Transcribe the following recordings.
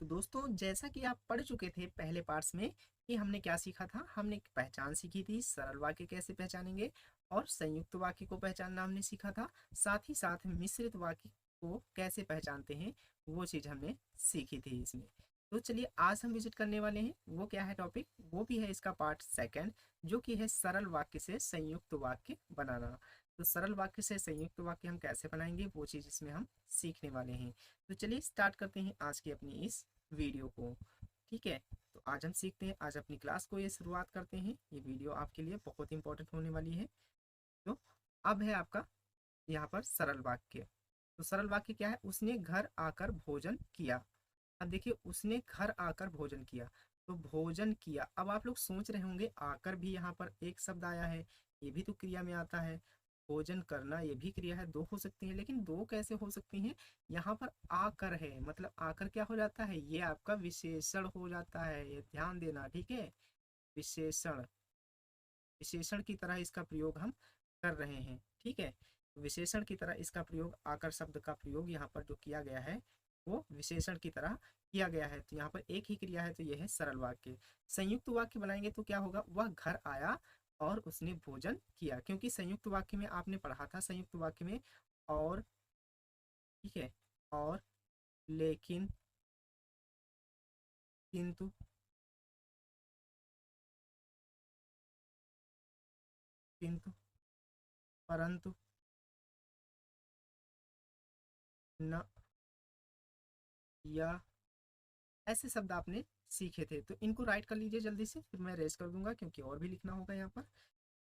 तो दोस्तों जैसा कि आप पढ़ चुके थे पहले पार्ट्स में कि हमने क्या सीखा था। हमने एक पहचान सीखी थी, सरल वाक्य कैसे पहचानेंगे और संयुक्त वाक्य को पहचानना हमने सीखा था। साथ ही साथ मिश्रित वाक्य को कैसे पहचानते हैं वो चीज़ हमने सीखी थी इसमें। तो चलिए आज हम विजिट करने वाले हैं, वो क्या है टॉपिक, वो भी है इसका पार्ट सेकंड, जो कि है सरल वाक्य से संयुक्त वाक्य बनाना। तो सरल वाक्य से संयुक्त वाक्य हम कैसे बनाएंगे वो चीज़ इसमें हम सीखने वाले हैं। तो चलिए स्टार्ट करते हैं आज की अपनी इस वीडियो को। ठीक है, तो आज हम सीखते हैं, आज अपनी क्लास को ये शुरुआत करते हैं। ये वीडियो आपके लिए बहुत इंपॉर्टेंट होने वाली है। तो अब है आपका यहाँ पर सरल वाक्य। तो सरल वाक्य क्या है, उसने घर आकर भोजन किया। अब देखिए उसने घर आकर भोजन किया, तो भोजन किया। अब आप लोग सोच रहे होंगे आकर भी यहाँ पर एक शब्द आया है, ये भी तो क्रिया में आता है। भोजन करना ये भी क्रिया है, दो हो सकती है, लेकिन दो कैसे हो सकती हैं। यहाँ पर आकर है, मतलब आकर क्या हो जाता है, ये आपका विशेषण हो जाता है, ये ध्यान देना। ठीक है, विशेषण, विशेषण की तरह इसका प्रयोग हम कर रहे हैं। ठीक है, विशेषण की तरह इसका प्रयोग, आकर शब्द का प्रयोग यहाँ पर जो किया गया है वो विशेषण की तरह किया गया है। तो यहाँ पर एक ही क्रिया है, तो यह है सरल वाक्य। संयुक्त वाक्य बनाएंगे तो क्या होगा, वह घर आया और उसने भोजन किया, क्योंकि संयुक्त वाक्य में आपने पढ़ा था, संयुक्त वाक्य में और, ठीक है, और, लेकिन, किंतु, किंतु, परंतु, न, या, ऐसे शब्द आपने सीखे थे। तो इनको राइट कर लीजिए जल्दी से, फिर मैं रेस कर दूंगा क्योंकि और भी लिखना होगा यहाँ पर।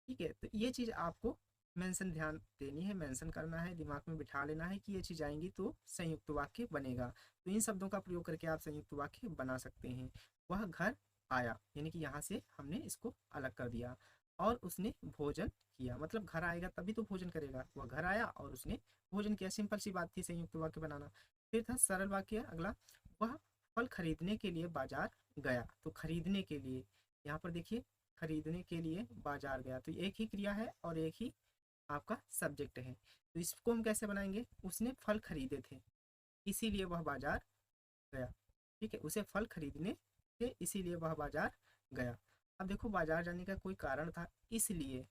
ठीक है, तो ये चीज़ आपको मेंशन ध्यान देनी है, मेंशन करना है, दिमाग में बिठा लेना है कि ये चीज़ आएंगी तो संयुक्त वाक्य बनेगा। तो इन शब्दों का प्रयोग करके आप संयुक्त वाक्य बना सकते हैं। वह घर आया, यानी कि यहाँ से हमने इसको अलग कर दिया। और उसने भोजन किया, मतलब घर आएगा तभी तो भोजन करेगा। वह घर आया और उसने भोजन किया, सिंपल सी बात थी संयुक्त वाक्य बनाना। फिर था सरल वाक्य अगला, वह फल खरीदने के लिए बाजार गया। तो खरीदने के लिए, यहाँ पर देखिए, खरीदने के लिए बाजार गया, तो एक ही क्रिया है और एक ही आपका सब्जेक्ट है। तो इसको हम कैसे बनाएंगे, उसने फल खरीदे थे इसीलिए वह बाजार गया। ठीक है, उसे फल खरीदने थे इसीलिए वह बाजार गया। अब देखो बाजार जाने का कोई कारण था, इसलिए,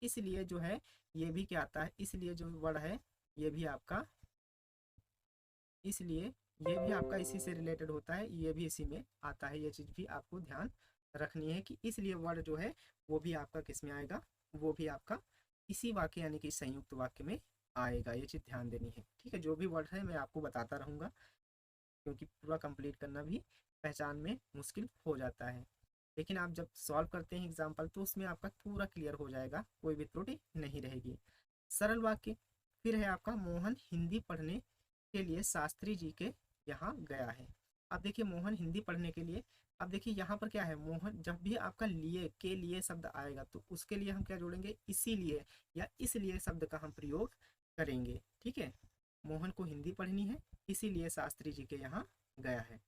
इसलिए जो है ये भी क्या आता है, इसलिए जो वर्ड है ये भी आपका, इसलिए ये भी आपका इसी से रिलेटेड होता है, ये भी इसी में आता है। ये चीज़ भी आपको ध्यान रखनी है कि इसलिए वर्ड जो है वो भी आपका किस में आएगा, वो भी आपका इसी वाक्य यानी कि संयुक्त वाक्य में आएगा। ये चीज़ ध्यान देनी है। ठीक है, जो भी वर्ड है मैं आपको बताता रहूँगा, क्योंकि पूरा कंप्लीट करना भी पहचान में मुश्किल हो जाता है। लेकिन आप जब सॉल्व करते हैं एग्जाम्पल तो उसमें आपका पूरा क्लियर हो जाएगा, कोई भी त्रुटि नहीं रहेगी। सरल वाक्य फिर है आपका, मोहन हिंदी पढ़ने के लिए शास्त्री जी के यहाँ गया है। अब देखिए मोहन हिंदी पढ़ने के लिए, अब देखिए यहाँ पर क्या है, मोहन जब भी आपका लिए के लिए शब्द आएगा तो उसके लिए हम क्या जोड़ेंगे, इसीलिए या इसलिए शब्द का हम प्रयोग करेंगे। ठीक है, मोहन को हिंदी पढ़नी है इसीलिए शास्त्री जी के यहाँ गया है।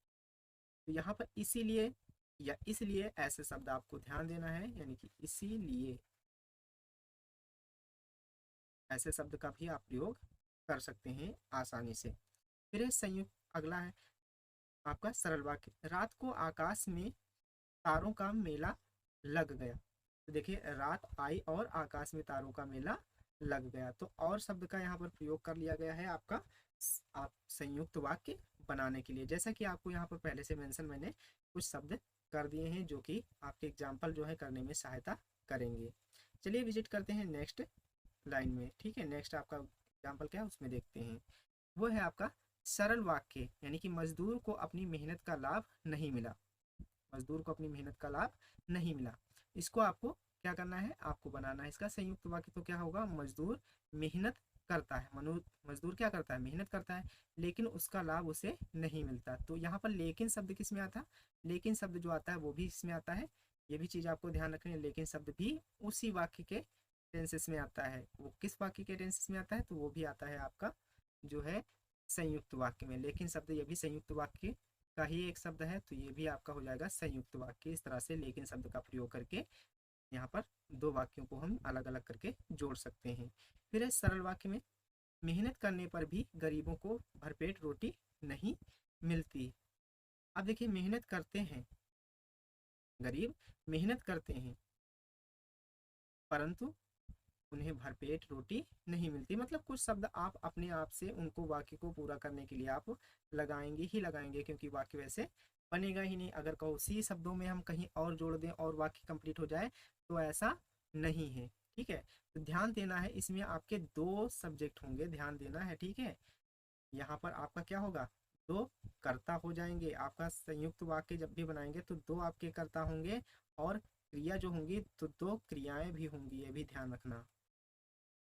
तो यहाँ पर इसीलिए या इसलिए ऐसे शब्द आपको ध्यान देना है, यानी कि इसीलिए ऐसे शब्द का भी आप प्रयोग कर सकते हैं आसानी से। फिर है संयुक्त, अगला है आपका सरल वाक्य, रात को आकाश में तारों का मेला लग गया। तो देखिए रात आई और आकाश में तारों का मेला लग गया, तो और शब्द का यहाँ पर प्रयोग कर लिया गया है आपका आप संयुक्त वाक्य बनाने के लिए। जैसा कि आपको यहाँ पर पहले से मेंशन मैंने कुछ शब्द कर दिए हैं जो कि आपके एग्जाम्पल जो है करने में सहायता करेंगे। चलिए विजिट करते हैं नेक्स्ट लाइन में। ठीक है, नेक्स्ट आपका एग्जाम्पल क्या है उसमें देखते हैं। वो है आपका सरल वाक्य, यानी कि मजदूर को अपनी मेहनत का लाभ नहीं मिला। मजदूर को अपनी मेहनत का लाभ नहीं मिला, इसको आपको क्या करना है, आपको बनाना है इसका संयुक्त वाक्य। तो क्या होगा, मजदूर मेहनत करता है, मजदूर क्या करता है, मेहनत करता है, लेकिन उसका लाभ उसे नहीं मिलता। तो यहाँ पर लेकिन शब्द किस में आता है, लेकिन शब्द जो आता है वो भी इसमें आता है। ये भी चीज़ आपको ध्यान रखनी है, लेकिन शब्द भी उसी वाक्य के टेंसेस में आता है। वो किस वाक्य के टेंसेस में आता है, तो वो भी आता है आपका जो है संयुक्त वाक्य में। लेकिन शब्द ये भी संयुक्त वाक्य का ही एक शब्द है, तो ये भी आपका हो जाएगा संयुक्त वाक्य। इस तरह से लेकिन शब्द का प्रयोग करके यहाँ पर दो वाक्यों को हम अलग अलग करके जोड़ सकते हैं। फिर है सरल वाक्य में, मेहनत करने पर भी गरीबों को भरपेट रोटी नहीं मिलती। अब देखिए मेहनत करते हैं, गरीब मेहनत करते हैं परंतु उन्हें भरपेट रोटी नहीं मिलती। मतलब कुछ शब्द आप अपने आप से उनको वाक्य को पूरा करने के लिए आप लगाएंगे ही लगाएंगे, क्योंकि वाक्य वैसे बनेगा ही नहीं। अगर कहो उसी शब्दों में हम कहीं और जोड़ दें और वाक्य कंप्लीट हो जाए तो ऐसा नहीं है। ठीक है, तो ध्यान देना है, इसमें आपके दो सब्जेक्ट होंगे, ध्यान देना है। ठीक है, यहाँ पर आपका क्या होगा, दो कर्ता हो जाएंगे। आपका संयुक्त वाक्य जब भी बनाएंगे तो दो आपके कर्ता होंगे और क्रिया जो होंगी तो दो क्रियाएं भी होंगी, ये भी ध्यान रखना।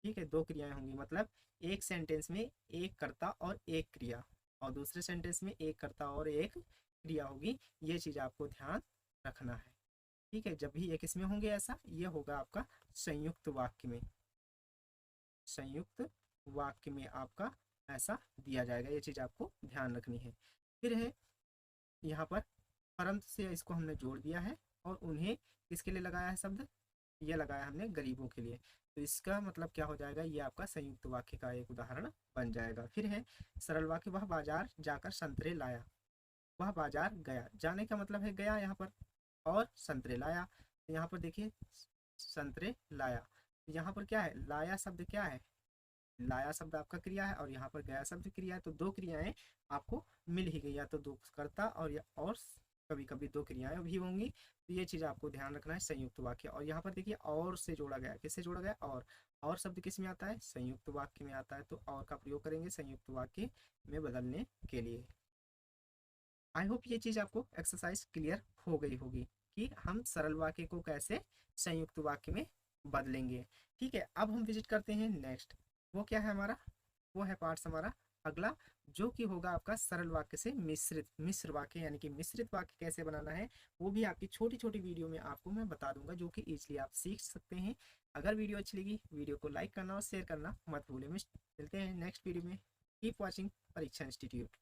ठीक है, दो क्रियाएं होंगी, मतलब एक सेंटेंस में एक कर्ता और एक क्रिया, और दूसरे सेंटेंस में एक कर्ता और एक क्रिया होगी। ये चीज आपको ध्यान रखना है। ठीक है, जब भी एक इसमें होंगे ऐसा, ये होगा आपका संयुक्त वाक्य में। संयुक्त वाक्य में आपका ऐसा दिया जाएगा, ये चीज आपको ध्यान रखनी है। फिर है यहाँ पर परंतु से इसको हमने जोड़ दिया है और उन्हें किसके लिए लगाया है शब्द, ये लगाया हमने गरीबों के लिए। तो इसका मतलब क्या हो जाएगा, ये आपका संयुक्त वाक्य का एक उदाहरण बन जाएगा। फिर है सरल वाक्य, वह बाजार जाकर संतरे लाया। वह बाजार गया, जाने का मतलब है गया यहाँ पर, और संतरे लाया। तो यहाँ पर देखिए संतरे लाया, यहाँ पर क्या है, लाया शब्द क्या है, लाया शब्द आपका क्रिया है और यहाँ पर गया शब्द क्रिया है। तो दो क्रियाएं आपको मिल ही गई, या तो दो कर्ता और कभी कभी दो क्रियाएं भी होंगी। तो ये चीज आपको ध्यान रखना है संयुक्त वाक्य। और यहाँ पर देखिए और से जोड़ा गया, किससे जोड़ा गया, और शब्द किस में आता है, संयुक्त वाक्य में आता है। तो और का प्रयोग करेंगे संयुक्त वाक्य में बदलने के लिए। आई होप ये चीज आपको एक्सरसाइज क्लियर हो गई होगी कि हम सरल वाक्य को कैसे संयुक्त वाक्य में बदलेंगे। ठीक है, अब हम विजिट करते हैं नेक्स्ट। वो क्या है हमारा, वो है पार्ट्स हमारा अगला, जो कि होगा आपका सरल वाक्य से मिश्र वाक्य, यानी कि मिश्रित वाक्य कैसे बनाना है। वो भी आपकी छोटी छोटी वीडियो में आपको मैं बता दूंगा, जो कि इजीली आप सीख सकते हैं। अगर वीडियो अच्छी लगी, वीडियो को लाइक करना और शेयर करना मत भूलें। मिलते हैं नेक्स्ट वीडियो में। कीप वॉचिंग परीक्षा इंस्टीट्यूट।